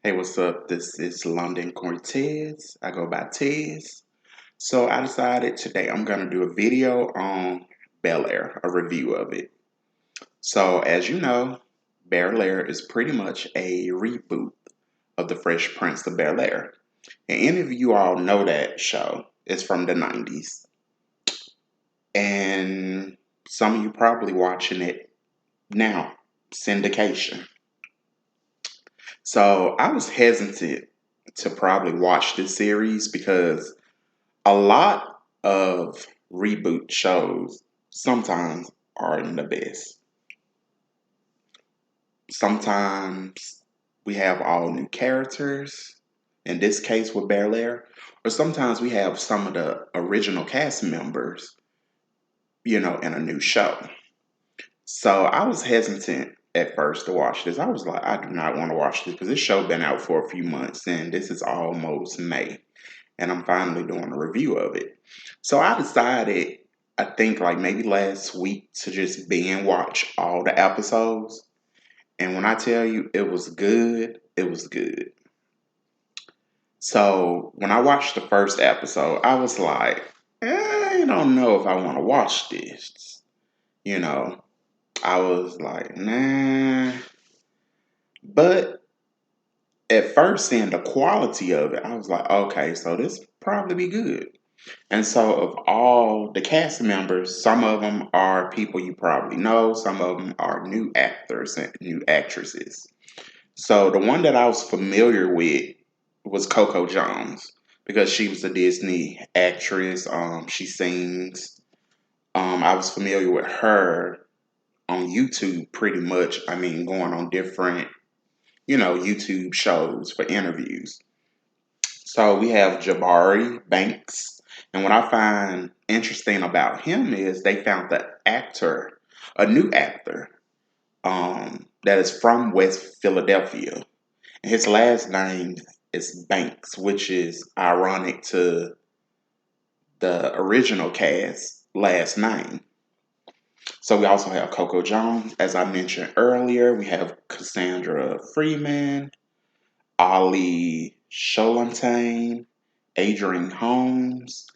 Hey, what's up? This is London Cortez. I go by Tez. So I decided today I'm going to do a video on Bel-Air, a review of it. So as you know, Bel-Air is pretty much a reboot of The Fresh Prince of Bel-Air. And any of you all know that show. It's from the 90s. And some of you probably watching it now, syndication. So I was hesitant to probably watch this series because a lot of reboot shows sometimes aren't the best. Sometimes we have all new characters, in this case with Bel-Air, or sometimes we have some of the original cast members, in a new show. So I was hesitant at first to watch this. I was like, I do not want to watch this because this show been out for a few months and this is almost May. And I'm finally doing a review of it. So I decided, I think like maybe last week, to just binge watch all the episodes. And when I tell you it was good, it was good. So when I watched the first episode, I was like, I don't know if I want to watch this. You know, I was like, nah. But at first, seeing the quality of it, I was like, okay, so this probably be good. And so, of all the cast members, some of them are people you probably know, some of them are new actors and new actresses. So, the one that I was familiar with was Coco Jones because she was a Disney actress. She sings. I was familiar with her on YouTube pretty much. I mean, going on different, YouTube shows for interviews. So we have Jabari Banks. And what I find interesting about him is they found the actor, a new actor, that is from West Philadelphia. And his last name is Banks, which is ironic to the original cast last name. So we also have Coco Jones, as I mentioned earlier. We have Cassandra Freeman, Ali Sholantane, Adrian Holmes,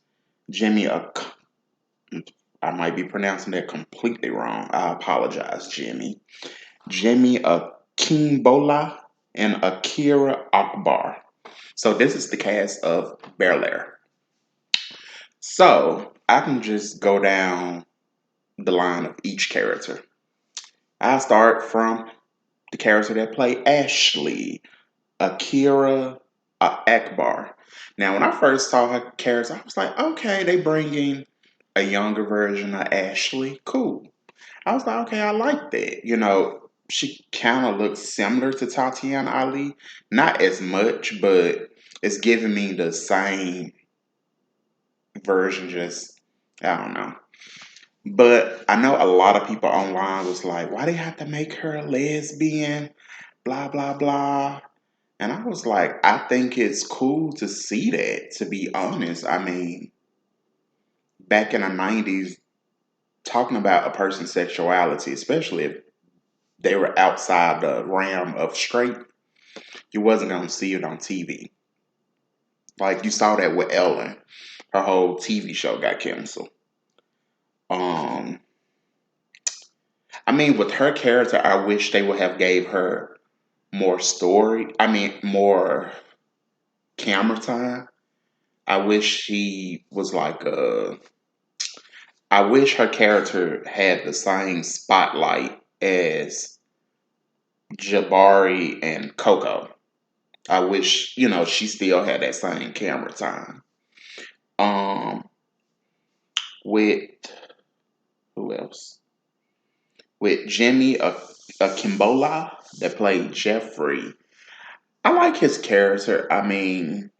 Jimmy, I might be pronouncing that completely wrong. I apologize, Jimmy. Jimmy Akimbola and Akira Akbar. So this is the cast of Bel-Air. So I can just go down the line of each character. I start from the character that played Ashley, Akira Akbar. Now, when I first saw her character, I was like, okay, they bringing a younger version of Ashley. Cool. I was like, okay, I like that. She kind of looks similar to Tatiana Ali. Not as much, but it's giving me the same version, just, I don't know. But I know a lot of people online was like, why they have to make her a lesbian? Blah, blah, blah. And I was like, I think it's cool to see that, to be honest. I mean, back in the 90s, talking about a person's sexuality, especially if they were outside the realm of straight, you wasn't going to see it on TV. Like, you saw that with Ellen. Her whole TV show got canceled. Um, I mean, with her character, I wish they would have gave her more story. I mean, more camera time. I wish she was like I wish her character had the same spotlight as Jabari and Coco. I wish, she still had that same camera time. Um, with who else? With Jimmy Akimbola that played Jeffrey. I like his character. I mean,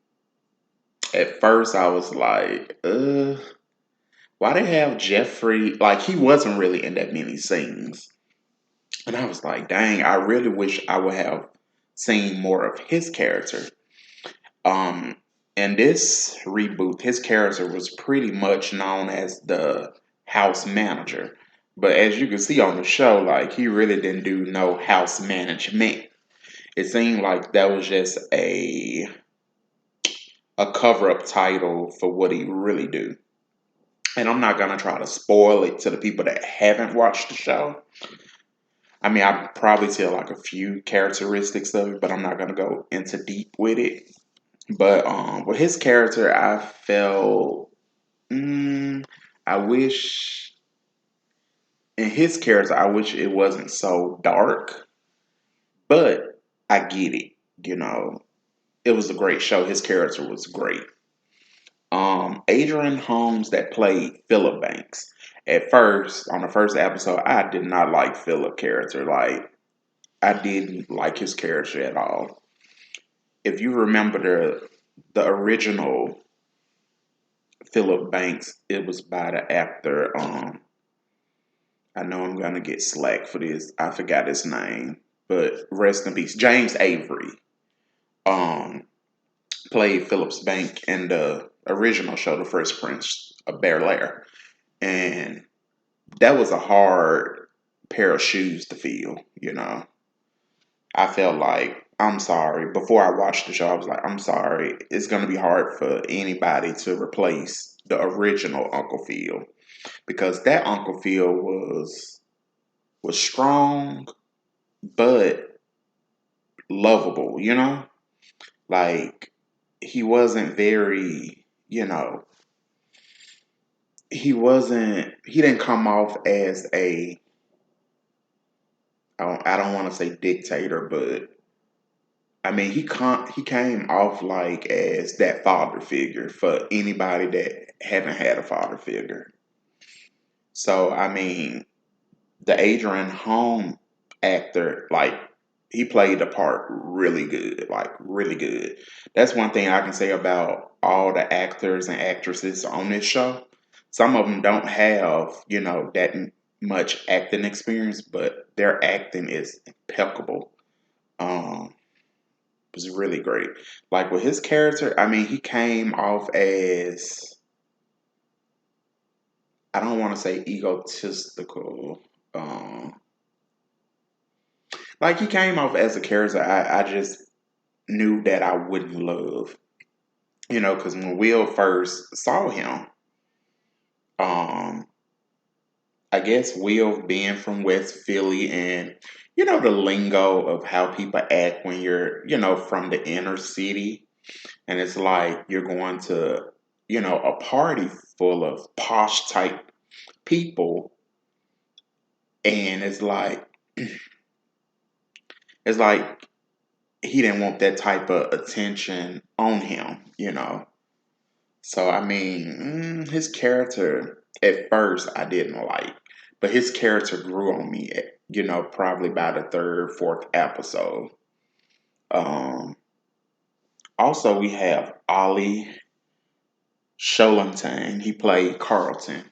at first I was like, why they have Jeffrey? Like, he wasn't really in that many scenes. And I was like, dang, I really wish I would have seen more of his character. Um, in this reboot, his character was pretty much known as the house manager. But as you can see on the show, like, he really didn't do no house management. It seemed like that was just a cover up title for what he really do. And I'm not gonna try to spoil it to the people that haven't watched the show. I mean, I probably tell like a few characteristics of it, but I'm not gonna go into deep with it. But with his character, I felt I wish in his character, I wish it wasn't so dark. But I get it. You know, it was a great show. His character was great. Adrian Holmes that played Philip Banks. At first, on the first episode, I did not like Philip character. Like I didn't like his character at all. If you remember the original Philip Banks, it was by the actor. I know I'm gonna get slack for this. I forgot his name, but rest in peace, James Avery. Um, Played Philip's Bank in the original show, The Fresh Prince of Bel-Air, and that was a hard pair of shoes to fill. You know, I felt like I'm sorry. Before I watched the show, I was like, I'm sorry. It's gonna be hard for anybody to replace the original Uncle Phil because that Uncle Phil was strong but lovable, you know? Like he wasn't very, he didn't come off as I don't want to say dictator, but I mean he came off like as that father figure for anybody that haven't had a father figure. So I mean, the Adrian Home actor, like he played the part really good, like really good. That's one thing I can say about all the actors and actresses on this show. Some of them don't have, that much acting experience, but their acting is impeccable. Um, it was really great. Like with his character, I mean, he came off as I don't want to say egotistical. Um, like he came off as a character I just knew that I wouldn't love. Because when Will first saw him, um, I guess Will being from West Philly and the lingo of how people act when you're, from the inner city, and it's like you're going to, a party full of posh type people, and it's like he didn't want that type of attention on him. So I mean, his character at first I didn't like, but his character grew on me. Probably by the third, fourth episode. Um, Also, we have Ollie Sholantang. He played Carlton,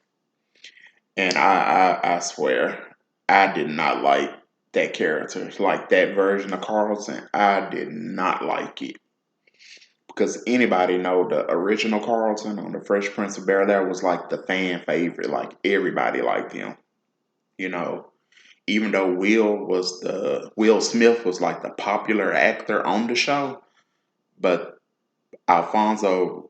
and I swear I did not like that character, like that version of Carlton. I did not like it. Because anybody know the original Carlton on the Fresh Prince of Bel-Air was like the fan favorite. Like everybody liked him. You know, even though Will Smith was like the popular actor on the show, but Alfonso,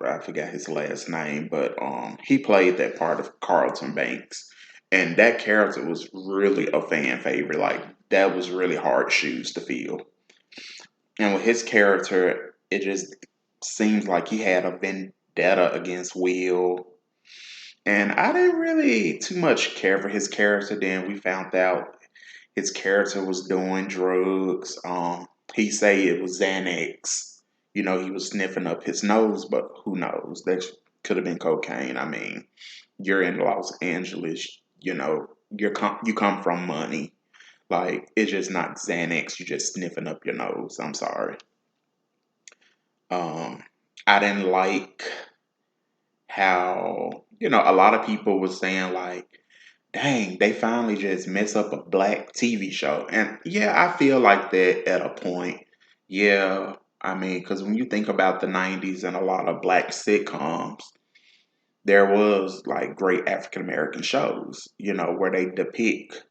I forgot his last name, but he played that part of Carlton Banks, and that character was really a fan favorite. Like that was really hard shoes to fill. And with his character, it just seems like he had a vendetta against Will. And I didn't really too much care for his character. Then we found out his character was doing drugs. He say it was Xanax. He was sniffing up his nose, but who knows? That could have been cocaine. I mean, you're in Los Angeles. You come from money. Like it's just not Xanax. You just sniffing up your nose. I'm sorry. Um, I didn't like how a lot of people were saying like, "Dang, they finally just mess up a black TV show." And yeah, I feel like that at a point. Yeah, I mean, because when you think about the '90s and a lot of black sitcoms, there was like great African American shows, where they depict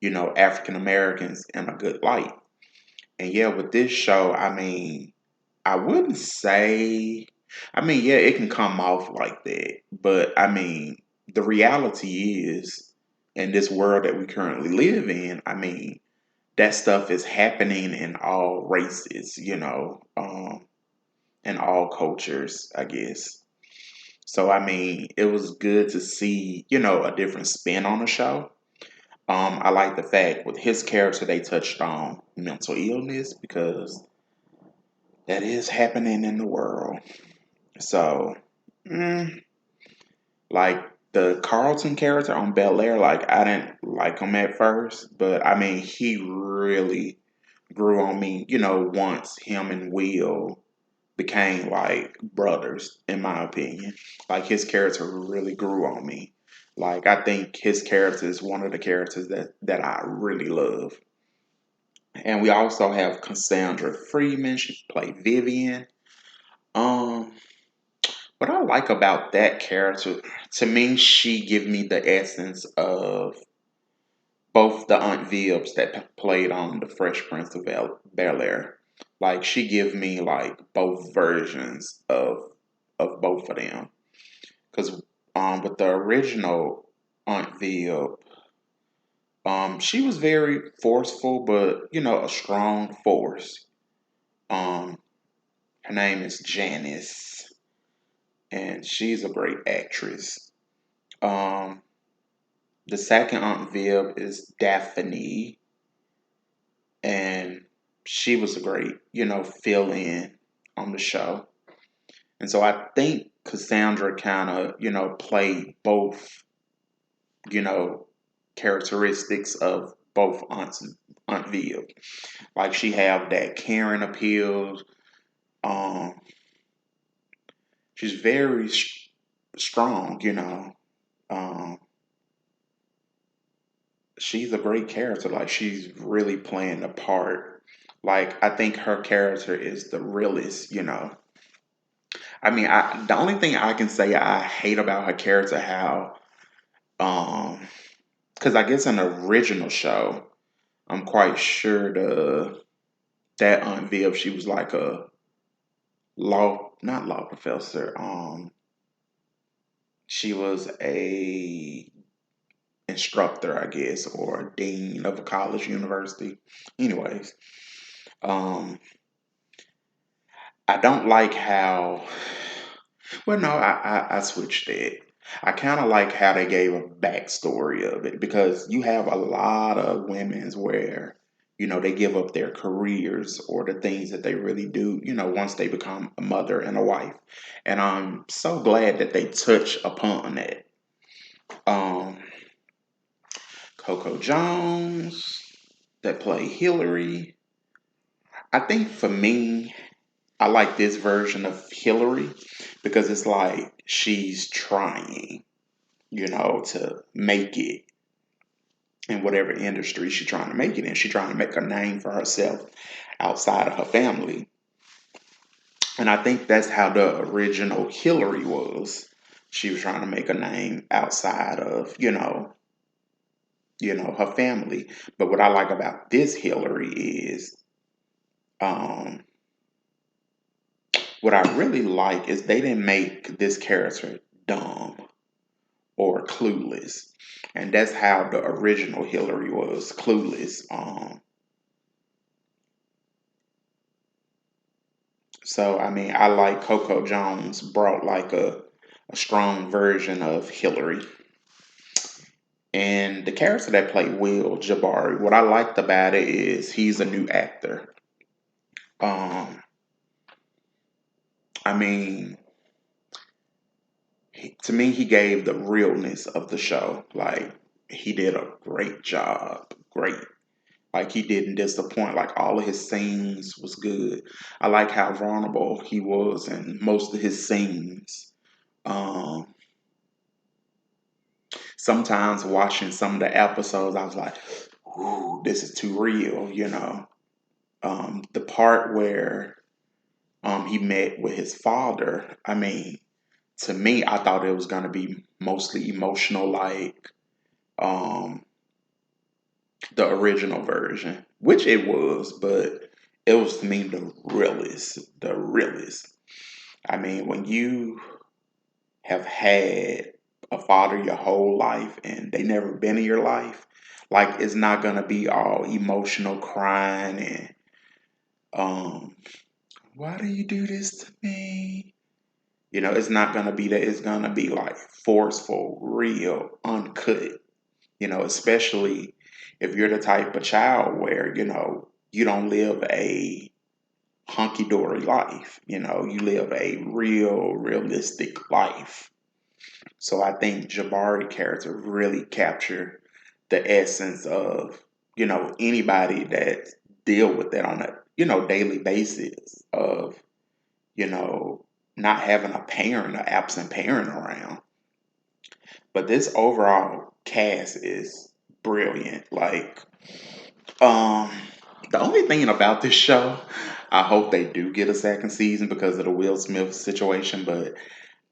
African Americans in a good light. And yeah, with this show, I mean, I wouldn't say, I mean, yeah, it can come off like that, but I mean, the reality is, in this world that we currently live in, I mean, that stuff is happening in all races, in all cultures, I guess. So, I mean, it was good to see, a different spin on the show. I like the fact with his character they touched on mental illness because that is happening in the world. So, mm, like the Carlton character on Bel-Air, like I didn't like him at first, but I mean he really grew on me, once him and Will became like brothers, in my opinion. Like his character really grew on me. Like I think his character is one of the characters that I really love. And we also have Cassandra Freeman. She played Vivian. Um, what I like about that character, to me, she give me the essence of both the Aunt Vibs that played on the Fresh Prince of Bel-Air. Like she give me like both versions of both of them. Because with the original Aunt Vib, she was very forceful, but a strong force. Um, Her name is Janice, and she's a great actress. Um, the second Aunt Viv is Daphne, and she was a great, fill in on the show. And so I think Cassandra kind of, played both, you know, characteristics of both Aunt Viv. Like she have that Karen appeal. Um, she's very strong, Um, she's a great character. Like she's really playing the part. Like I think her character is the realest. I mean, the only thing I can say I hate about her character how um because I guess in the original show, I'm quite sure that Aunt Viv she was like a not law professor. She was a instructor, I guess, or a dean of a college university. Anyways, um, I don't like how. Well, no, I switched it. I kind of like how they gave a backstory of it because you have a lot of women's where they give up their careers or the things that they really do. Once they become a mother and a wife, and I'm so glad that they touch upon that. Um, Coco Jones that play Hillary. I think for me, I like this version of Hillary because it's like she's trying, to make it in whatever industry she's trying to make it in. She's trying to make a name for herself outside of her family. And I think that's how the original Hillary was. She was trying to make a name outside of, her family. But what I like about this Hillary is um what I really like is they didn't make this character dumb or clueless. And that's how the original Hillary was clueless. So I mean I like Coco Jones brought like a strong version of Hillary. And the character that played Will Jabari, what I liked about it is he's a new actor. Um, I mean, to me, he gave the realness of the show. Like he did a great job. Great. Like he didn't disappoint. Like all of his scenes was good. I like how vulnerable he was in most of his scenes. Um, Sometimes watching some of the episodes, I was like, "Ooh, this is too real." The part where he met with his father. I mean, to me, I thought it was gonna be mostly emotional, like um, the original version, which it was, but it was to me the realest. I mean, when you have had a father your whole life and they never been in your life, like it's not gonna be all emotional crying and um, why do you do this to me? You know, it's not gonna be that. It's gonna be like forceful, real, uncut. You know, especially if you're the type of child where you don't live a hunky dory life. You know, you live a real, realistic life. So I think Jabari character really captured the essence of, anybody that deal with that on a, daily basis of, you know, not having a parent, an absent parent around. But this overall cast is brilliant. Like, um, the only thing about this show, I hope they do get a second season because of the Will Smith situation, but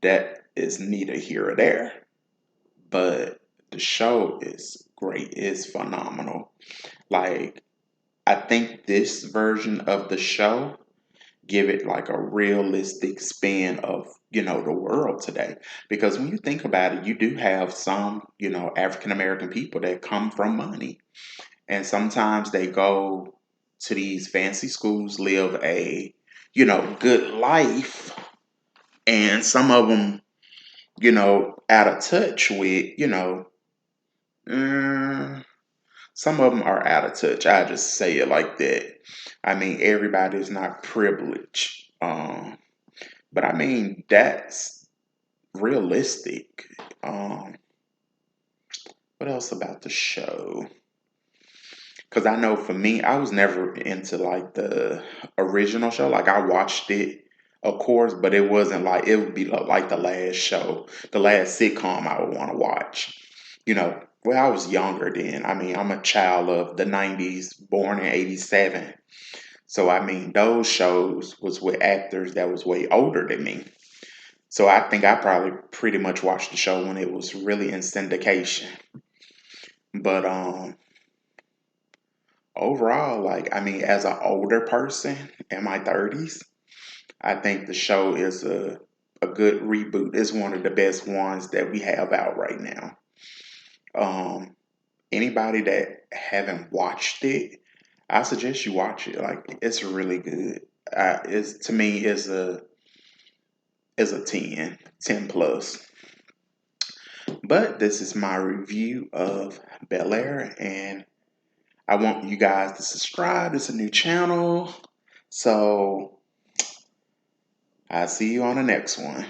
that is neither here or there. But the show is great. It's phenomenal. Like, I think this version of the show give it like a realistic spin of, the world today. Because when you think about it, you do have some, African American people that come from money. And sometimes they go to these fancy schools, live a, good life. And some of them, out of touch with, mm, some of them are out of touch. I just say it like that. I mean, everybody is not privileged. But I mean, that's realistic. Um, what else about the show? Because I know for me, I was never into like the original show. Like I watched it, of course, but it wasn't like it would be like the last show, the last sitcom I would want to watch. Well, I was younger then. I mean, I'm a child of the '90s, born in '87. So I mean, those shows was with actors that was way older than me. So I think I probably pretty much watched the show when it was really in syndication. But overall, like I mean, as an older person in my 30s, I think the show is a good reboot. It's one of the best ones that we have out right now. Um, Anybody that haven't watched it, I suggest you watch it. Like it's really good. It's to me is a 10 plus. But this is my review of Bel-Air, and I want you guys to subscribe. It's a new channel. So I'll see you on the next one.